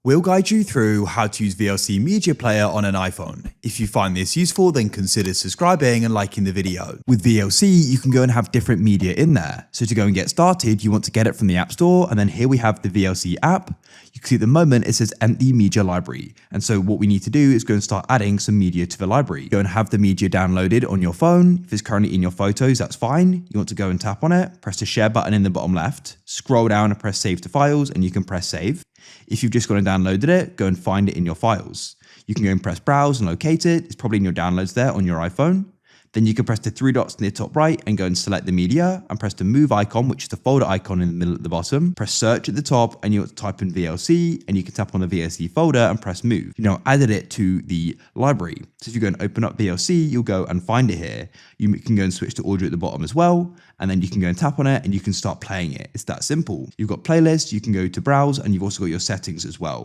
We'll guide you through how to use VLC Media Player on an iPhone. If you find this useful, then consider subscribing and liking the video. With VLC, you can go and have different media in there. So to go and get started, you want to get it from the App Store, and then here we have the VLC app. You can see at the moment it says empty media library. And so what we need to do is go and start adding some media to the library. Go and have the media downloaded on your phone. If it's currently in your photos, that's fine. You want to go and tap on it, press the share button in the bottom left, scroll down and press save to files, and you can press save. If you've just gone and downloaded it, go and find it in your files. You can go and press browse and locate it. It's probably in your downloads there on your iPhone. Then you can press the three dots in the top right and go and select the media and press the move icon, which is the folder icon in the middle at the bottom. Press search at the top and you want to type in VLC and you can tap on the VLC folder and press move. You now added it to the library. So if you go and open up VLC, you'll go and find it here. You can go and switch to audio at the bottom as well. And then you can go and tap on it and you can start playing it. It's that simple. You've got playlists, you can go to browse, and you've also got your settings as well.